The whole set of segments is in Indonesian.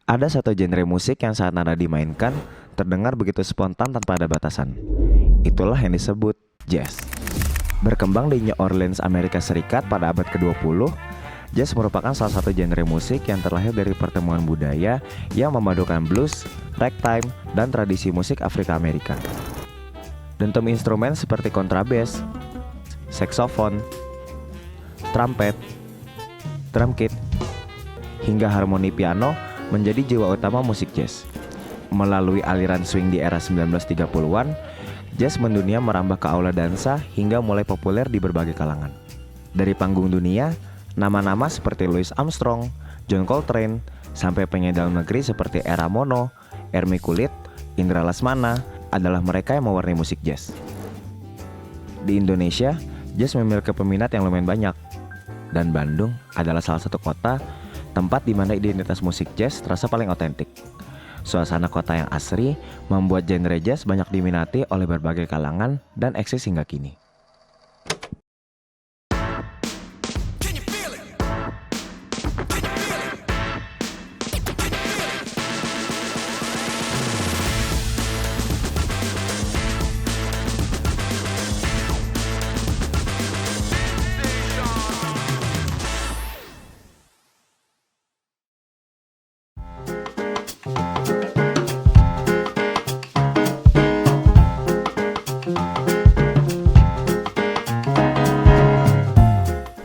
Ada satu genre musik yang saat nada dimainkan, terdengar begitu spontan tanpa ada batasan. Itulah yang disebut jazz. Berkembang di New Orleans, Amerika Serikat pada abad ke-20, jazz merupakan salah satu genre musik yang terlahir dari pertemuan budaya yang memadukan blues, ragtime, dan tradisi musik Afrika Amerika. Dentum instrumen seperti kontrabas, saksofon, trompet, drum kit, hingga harmoni piano menjadi jiwa utama musik jazz. Melalui aliran swing di era 1930-an, jazz mendunia merambah ke aula dansa hingga mulai populer di berbagai kalangan. Dari panggung dunia, nama-nama seperti Louis Armstrong, John Coltrane, sampai penyanyi dalam negeri seperti Era Mono, Ermi Kulit, Indra Lesmana adalah mereka yang mewarnai musik jazz. Di Indonesia, jazz memiliki peminat yang lumayan banyak. Dan Bandung adalah salah satu kota tempat di mana identitas musik jazz terasa paling otentik. Suasana kota yang asri membuat genre jazz banyak diminati oleh berbagai kalangan dan eksis hingga kini.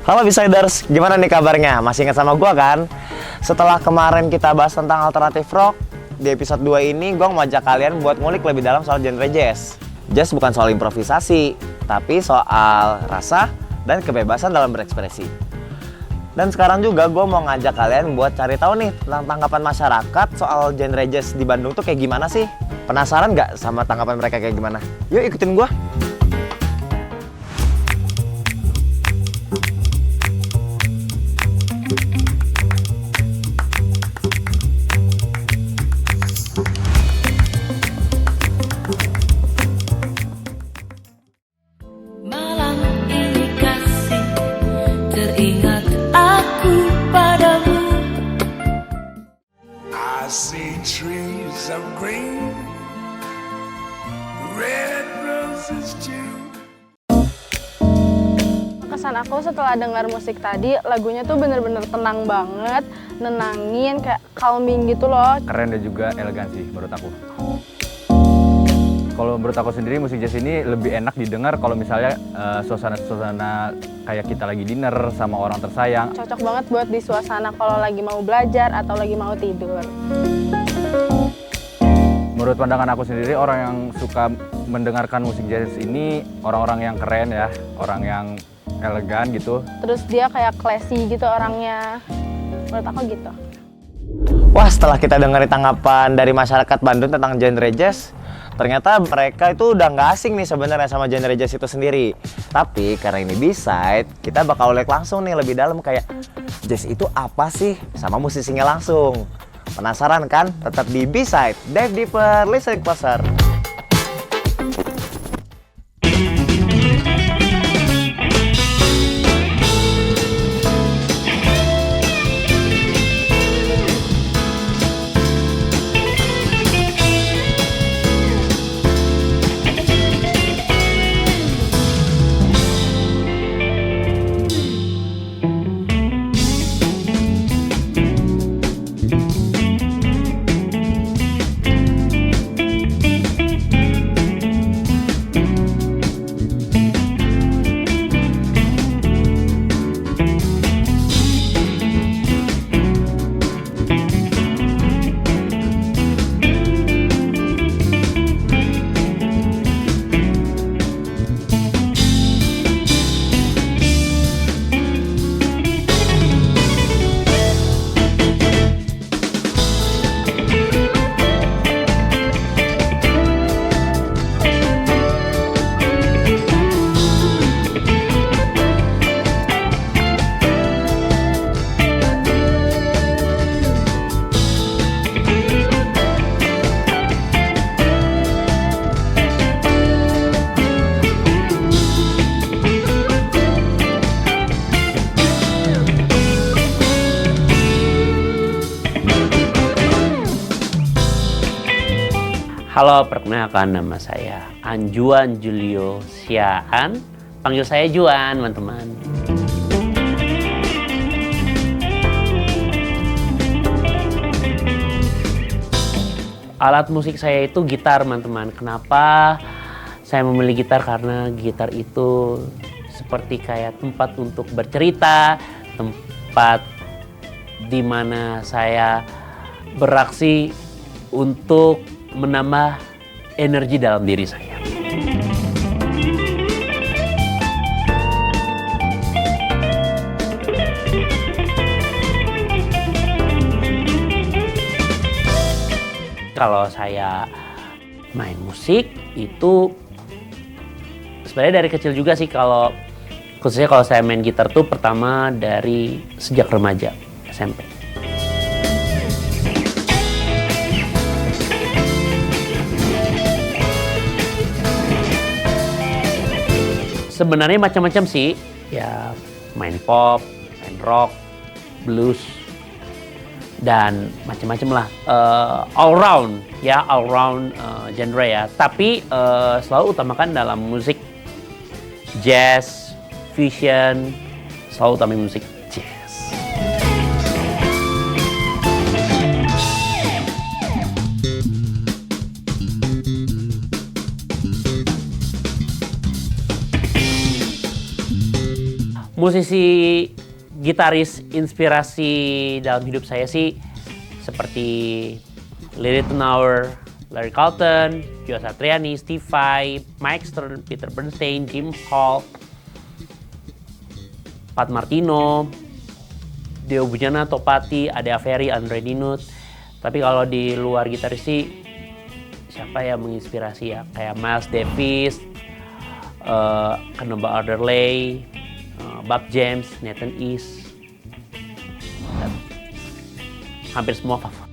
Halo Bisiders, gimana nih kabarnya? Masih ingat sama gua kan? Setelah kemarin kita bahas tentang alternatif rock, di episode 2 ini gua mau ajak kalian buat ngulik lebih dalam soal genre jazz. Jazz bukan soal improvisasi, tapi soal rasa dan kebebasan dalam berekspresi. Dan sekarang juga gua mau ngajak kalian buat cari tahu nih tentang tanggapan masyarakat soal genre jazz di Bandung tuh kayak gimana sih? Penasaran nggak sama tanggapan mereka kayak gimana? Yuk ikutin gua. Malam ini kasih teringat aku padamu. I see trees of green, red roses too. Kesan aku setelah dengar musik tadi, lagunya tuh bener-bener tenang banget, nenangin, kayak calming gitu loh. Keren dan juga elegan sih menurut aku. Kalau menurut aku sendiri musik jazz ini lebih enak didengar kalau misalnya suasana-suasana kayak kita lagi dinner sama orang tersayang. Cocok banget buat di suasana kalau lagi mau belajar atau lagi mau tidur. Menurut pandangan aku sendiri, orang yang suka mendengarkan musik jazz ini orang-orang yang keren ya, orang yang elegan gitu. Terus dia kayak classy gitu orangnya. Menurut aku gitu. Wah, setelah kita dengerin tanggapan dari masyarakat Bandung tentang genre jazz, ternyata mereka itu udah nggak asing nih sebenarnya sama genre jazz itu sendiri. Tapi karena ini B-side, kita bakal ulik langsung nih lebih dalam kayak jazz itu apa sih sama musisinya langsung. Penasaran kan? Tetap di B-side, dive deeper, listen closer. Halo, perkenalkan nama saya Anjuan Julio Siaan. Panggil saya Juan, teman-teman. Alat musik saya itu gitar, teman-teman. Kenapa saya memilih gitar? Karena gitar itu seperti kayak tempat untuk bercerita, tempat di mana saya beraksi untuk menambah energi dalam diri saya. Kalau saya main musik itu sebenarnya dari kecil juga sih, kalau khususnya kalau saya main gitar tuh pertama dari sejak remaja SMP. Sebenarnya macam-macam sih, ya main pop, main rock, blues, dan macam-macam lah, all round genre ya. Tapi selalu utamakan dalam musik jazz, fusion, selalu utamakan musik jazz. Musisi gitaris inspirasi dalam hidup saya sih seperti Lily Tenour, Larry Carlton, Joe Satriani, Steve Vai, Mike Stern, Peter Bernstein, Jim Hall, Pat Martino, Deo Bujana, Topati, Ade Averi, Andre Dinut. Tapi kalau di luar gitaris sih siapa yang menginspirasi ya? Kayak Miles Davis, Cannonball Adderley, Bob James, Nathan East, hampir semua favorit.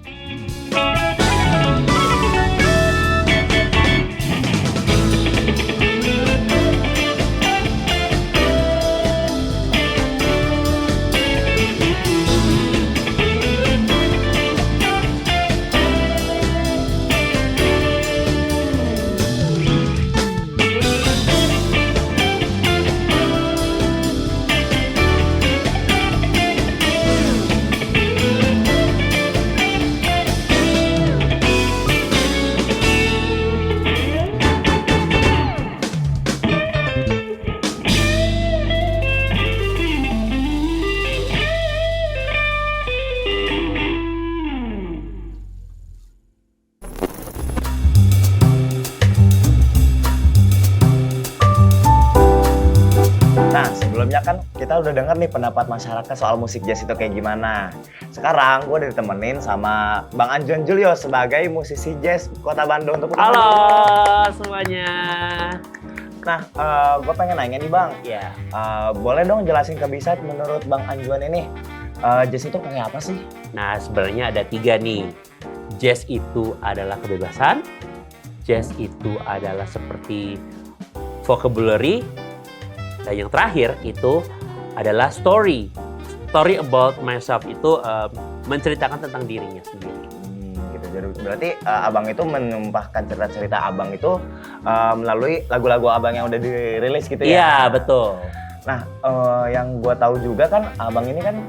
Sebelumnya kan kita udah denger nih pendapat masyarakat soal musik jazz itu kayak gimana. Sekarang gue udah ditemenin sama Bang Anjuan Julio sebagai musisi jazz Kota Bandung. Halo semuanya. Nah, gue pengen nanya nih Bang. Ya. Boleh dong jelasin ke Bisat menurut Bang Anjuan ini, jazz itu kayak apa sih? Nah, sebenarnya ada 3 nih. Jazz itu adalah kebebasan. Jazz itu adalah seperti vocabulary. Dan yang terakhir itu adalah story. Story about myself itu menceritakan tentang dirinya sendiri. Gitu. Jadi berarti Abang itu menumpahkan cerita-cerita Abang itu melalui lagu-lagu Abang yang udah dirilis gitu ya? Iya, betul. Nah, yang gue tahu juga kan Abang ini kan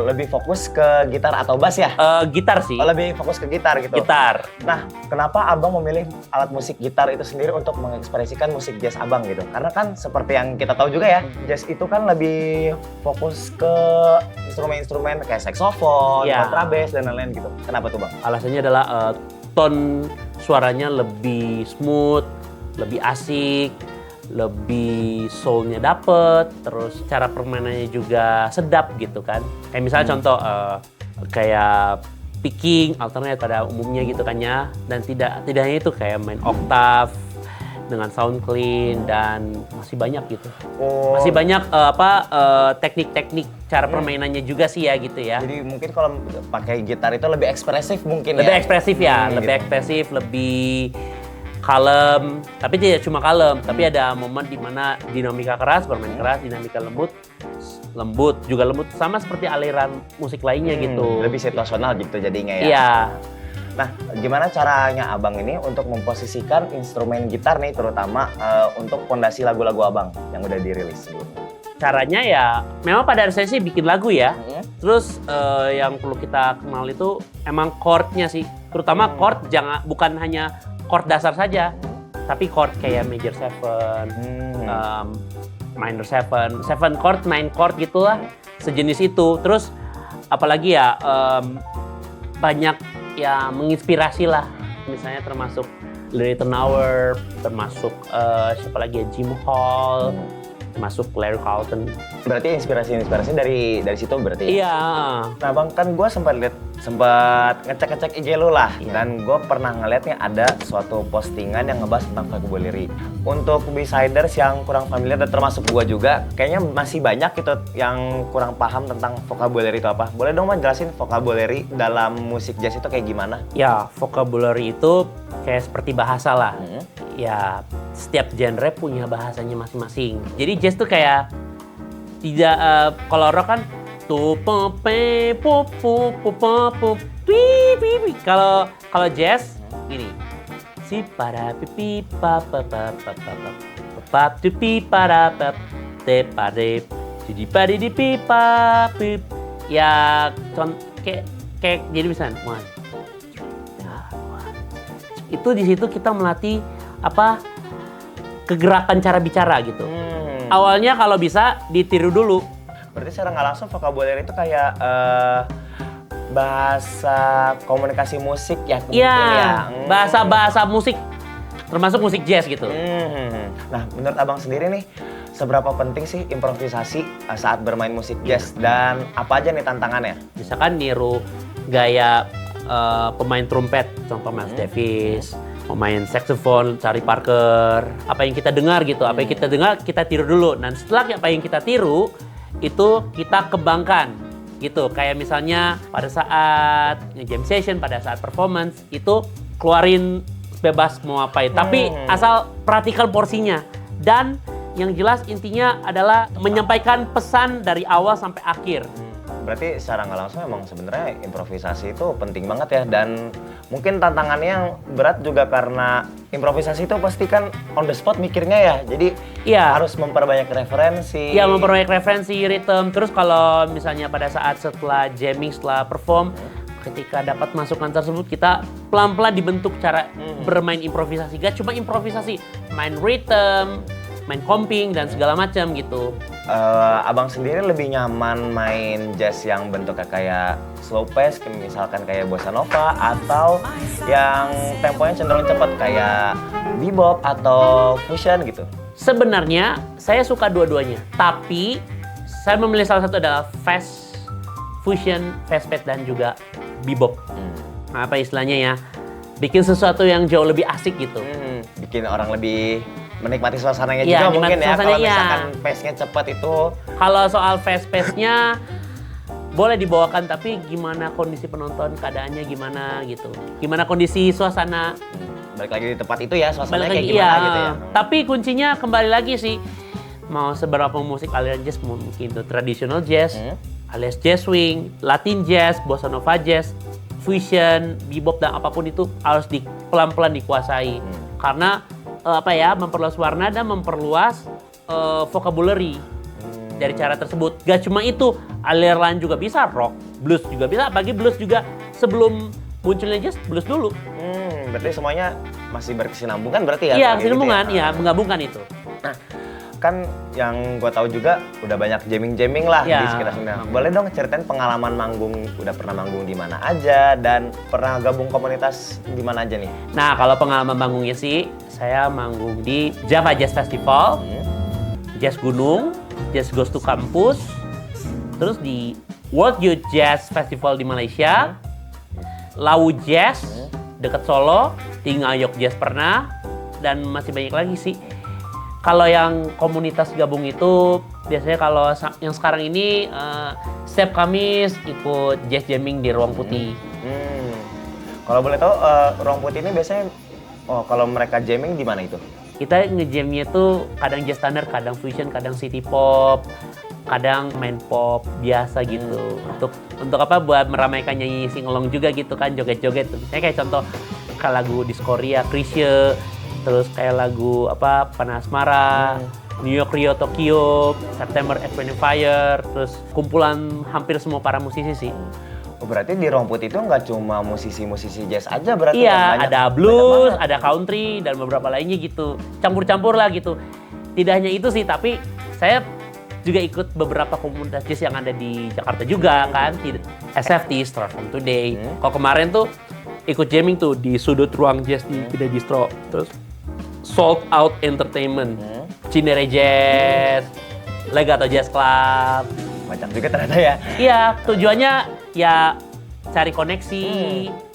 lebih fokus ke gitar atau bass ya? Gitar sih. Lebih fokus ke gitar gitu? Gitar. Nah, kenapa Abang memilih alat musik gitar itu sendiri untuk mengekspresikan musik jazz Abang gitu? Karena kan seperti yang kita tahu juga ya, jazz itu kan lebih fokus ke instrumen-instrumen kayak saxophone, kontrabass, dan lain-lain gitu. Kenapa tuh Bang? Alasannya adalah tone suaranya lebih smooth, lebih asik, lebih soul-nya dapet, terus cara permainannya juga sedap gitu kan. Kayak misalnya contoh kayak picking, alternate pada umumnya gitu kan ya. Dan tidak hanya itu, kayak main octave dengan sound clean dan masih banyak gitu. Masih banyak teknik-teknik cara permainannya juga sih ya gitu ya. Jadi mungkin kalau pakai gitar itu lebih ekspresif mungkin lebih ya? Ekspresif ya, lebih gitu. ekspresif, lebih kalem, tapi tidak cuma kalem, tapi ada momen di mana dinamika keras, bermain keras, dinamika lembut, juga lembut, sama seperti aliran musik lainnya gitu. Lebih situasional gitu jadinya ya? Iya. Nah, gimana caranya abang ini untuk memposisikan instrumen gitar nih, terutama untuk fondasi lagu-lagu abang yang udah dirilis sebelumnya? Caranya ya, memang pada dasarnya sih bikin lagu ya. Terus yang perlu kita kenal itu emang chordnya sih. Terutama chord bukan hanya chord dasar saja, tapi chord kayak major 7, minor 7 chord, 9 chord gitulah, sejenis itu. Terus apalagi ya banyak ya menginspirasi lah, misalnya termasuk Larry Turner, termasuk siapa lagi ya, Jim Hall, termasuk Larry Carlton. Berarti inspirasi dari situ berarti ya? Iya. Nah bang, kan gue sempat ngecek IG lu lah, dan gue pernah ngeliat nih ada suatu postingan yang ngebahas tentang vocabulary. Untuk B-siders yang kurang familiar, dan termasuk gue juga, kayaknya masih banyak gitu yang kurang paham tentang vocabulary itu apa. Boleh dong Mas jelasin vocabulary dalam musik jazz itu kayak gimana? Ya, vocabulary itu kayak seperti bahasa lah. Ya, setiap genre punya bahasanya masing-masing. Jadi jazz tuh kayak tidak kalau rock kan tuh pe pu pu pu pu pi. Kalau jazz gini. Si para pipi pa pa pa pa pa pa pa tu pi para pa te pa de di pa di pi pa pi. Ya kayak jadi misalnya itu di situ kita melatih kegerakan cara bicara gitu. Awalnya kalau bisa ditiru dulu. Berarti secara nggak langsung vocabulary itu kayak bahasa komunikasi musik ya? Iya, bahasa musik, termasuk musik jazz gitu. Nah, menurut abang sendiri nih, seberapa penting sih improvisasi saat bermain musik jazz, dan apa aja nih tantangannya? Misalkan niru gaya pemain trompet, contoh Miles Davis, pemain saxophone, Charlie Parker, apa yang kita dengar gitu, apa yang kita dengar kita tiru dulu. Dan setelah apa yang kita tiru, itu kita kembangkan gitu. Kayak misalnya pada saat jam session, pada saat performance, itu keluarin bebas mau apain. Tapi asal perhatikan porsinya. Dan yang jelas intinya adalah menyampaikan pesan dari awal sampai akhir. Berarti secara nggak langsung emang sebenarnya improvisasi itu penting banget ya, dan mungkin tantangannya yang berat juga karena improvisasi itu pasti kan on the spot mikirnya ya, jadi harus memperbanyak referensi. Iya, memperbanyak referensi, rhythm. Terus kalau misalnya pada saat setelah jamming, setelah perform, ketika dapat masukan tersebut kita pelan-pelan dibentuk cara bermain improvisasi. Gak cuma improvisasi, main rhythm, main comping dan segala macam gitu. Abang sendiri lebih nyaman main jazz yang bentuknya kayak slow pace, misalkan kayak bossa nova, atau yang temponya cenderung cepat kayak bebop atau fusion gitu? Sebenarnya saya suka dua-duanya, tapi saya memilih salah satu adalah fast fusion, fast pace dan juga bebop. Apa istilahnya ya? Bikin sesuatu yang jauh lebih asik gitu. Bikin orang lebih menikmati suasananya juga mungkin ya, kalau misalkan pace-nya cepat itu. Kalau soal fast pace-nya boleh dibawakan, tapi gimana kondisi penonton, keadaannya gimana gitu. Gimana kondisi suasana. Balik lagi di tempat itu ya, suasananya kayak gimana gitu ya. Tapi kuncinya kembali lagi sih, mau seberapa musik aliran jazz, mungkin itu traditional jazz, alias jazz swing, Latin jazz, bossa nova jazz, fusion, bebop dan apapun itu harus pelan-pelan dikuasai. Karena memperluas warna dan memperluas vocabulary dari cara tersebut. Gak cuma itu, aliran lain juga bisa, rock, blues juga bisa. Bagi blues juga sebelum munculnya jazz, blues dulu. Berarti semuanya masih berkesinambungan berarti ya? Iya, kesinambungan, ya, menggabungkan itu. Nah, kan yang gue tahu juga udah banyak jamming lah di sekitar sini. Boleh dong ceritain pengalaman manggung, udah pernah manggung di mana aja, dan pernah gabung komunitas di mana aja nih? Nah, kalau pengalaman manggungnya sih, saya manggung di Java Jazz Festival, Jazz Gunung, Jazz Goes to Campus, terus di World Youth Jazz Festival di Malaysia, Lawu Jazz dekat Solo, Tingayok Jazz pernah, dan masih banyak lagi sih. Kalau yang komunitas gabung itu biasanya kalau yang sekarang ini setiap Kamis ikut jazz jamming di Ruang Putih. Kalau boleh tahu Ruang Putih ini biasanya kalau mereka jamming di mana itu? Kita ngejamnya tuh kadang jazz standard, kadang fusion, kadang city pop, kadang main pop biasa gitu. Untuk untuk apa, buat meramaikan nyanyi singelong juga gitu kan, joget-joget. Misalnya kayak contoh kayak lagu Diskoria, Krisye, terus kayak lagu apa, Panah Asmara, New York, Rio, Tokyo, September, Earth, Wind & Fire, terus kumpulan hampir semua para musisi sih. Oh, berarti di Romput itu nggak cuma musisi-musisi jazz aja berarti Iya, kan? Banyak- ada blues, banyak banget. ada country, dan beberapa lainnya gitu. Campur-campur lah gitu. Tidak hanya itu sih, tapi saya juga ikut beberapa komunitas jazz yang ada di Jakarta juga kan. SFT, Start From Today. Kalau kemarin tuh ikut jamming tuh di sudut ruang jazz di Pida Bistro. Terus Sold Out Entertainment, Cinere Jazz, Legato Jazz Club. Banyak juga ternyata ya. Iya, tujuannya ya cari koneksi,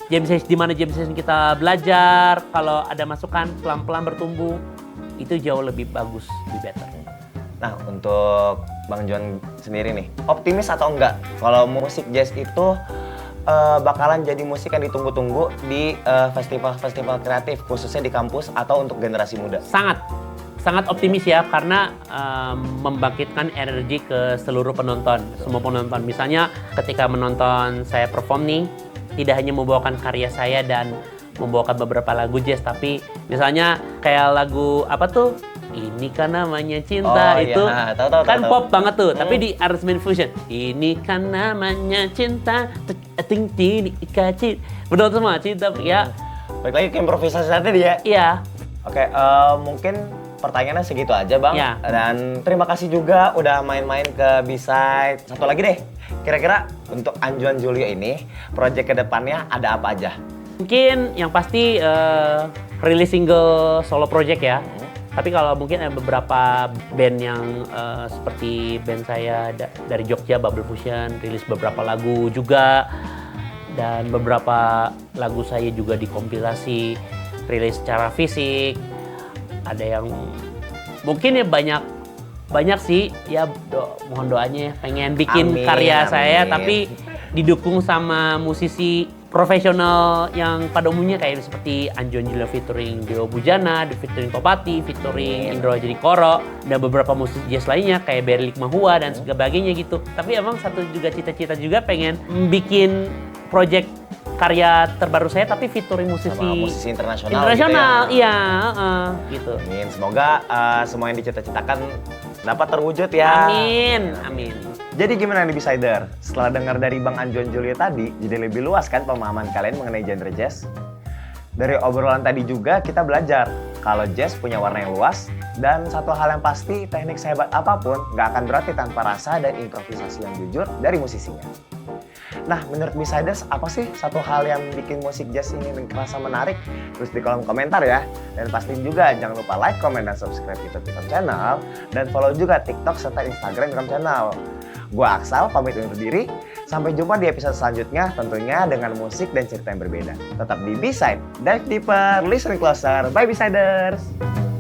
jam session di mana jam session kita belajar, kalau ada masukan pelan-pelan bertumbuh, itu jauh lebih bagus, lebih better. Nah, untuk Bang John sendiri nih, optimis atau enggak kalau musik jazz itu bakalan jadi musik yang ditunggu-tunggu di festival-festival kreatif, khususnya di kampus atau untuk generasi muda? Sangat optimis ya, karena membangkitkan energi ke seluruh penonton, semua penonton. Misalnya ketika menonton saya perform nih, tidak hanya membawakan karya saya dan membawakan beberapa lagu jazz, tapi misalnya kayak lagu apa tuh, Ini Kan Namanya Cinta, Oh, itu iya. Tahu, kan tahu. pop banget tuh, tapi di arrangement fusion. Ini kan namanya cinta, ting ting kacit, betul semua cinta ya. Balik lagi ke improvisasi tadi ya. Iya. Oke, mungkin pertanyaannya segitu aja Bang. Ya. Dan terima kasih juga udah main-main ke B-Side. Satu lagi deh, kira-kira untuk Anjuan Julio ini, proyek kedepannya ada apa aja? Mungkin yang pasti rilis single solo project ya. Tapi kalau mungkin ada beberapa band yang seperti band saya dari Jogja, Bubble Fusion, rilis beberapa lagu juga. Dan beberapa lagu saya juga dikompilasi, rilis secara fisik. Ada yang mungkin ya banyak sih ya, mohon doanya ya, pengen bikin Amin, karya saya amin. tapi didukung sama musisi profesional yang pada umumnya kayak seperti Anjuan Julio featuring Dewa Bujana, featuring Topati, featuring Indro Jadi Koro, dan beberapa musisi jazz lainnya kayak Berlik Mahua dan sebagainya gitu. Tapi emang satu juga cita-cita juga pengen bikin project karya terbaru saya tapi featuring musisi Sama musisi internasional internasional, gitu ya. iya, gitu. Amin, semoga semua yang dicita-citakan dapat terwujud ya. Amin, amin. Jadi gimana nih B-Sider? Setelah dengar dari Bang Anjuan Julio tadi, jadi lebih luas kan pemahaman kalian mengenai genre jazz? Dari obrolan tadi juga kita belajar kalau jazz punya warna yang luas, dan satu hal yang pasti, teknik sehebat apapun nggak akan berarti tanpa rasa dan improvisasi yang jujur dari musisinya. Nah, menurut B-Siders, apa sih satu hal yang bikin musik jazz ini terasa menarik? Tulis di kolom komentar ya. Dan pastiin juga jangan lupa like, comment, dan subscribe YouTube channel. Dan follow juga TikTok serta Instagram channel. Gua Aksal, pamit undur diri. Sampai jumpa di episode selanjutnya, tentunya dengan musik dan cerita yang berbeda. Tetap di B-Side, dive deeper, listen closer. Bye B-Siders!